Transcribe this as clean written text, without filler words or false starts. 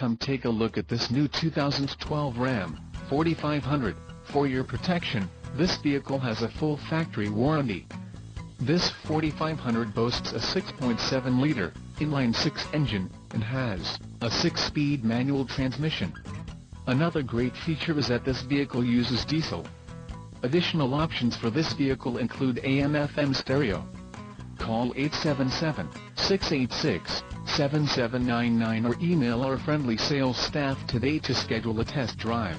come take a look at this new 2012 Ram 4500. For your protection, this vehicle has a full factory warranty. This 4500 boasts a 6.7-liter inline-six engine, and has a 6-speed manual transmission. Another great feature is that this vehicle uses diesel. Additional options for this vehicle include AM/FM stereo. Call 877-686-7799 or email our friendly sales staff today to schedule a test drive.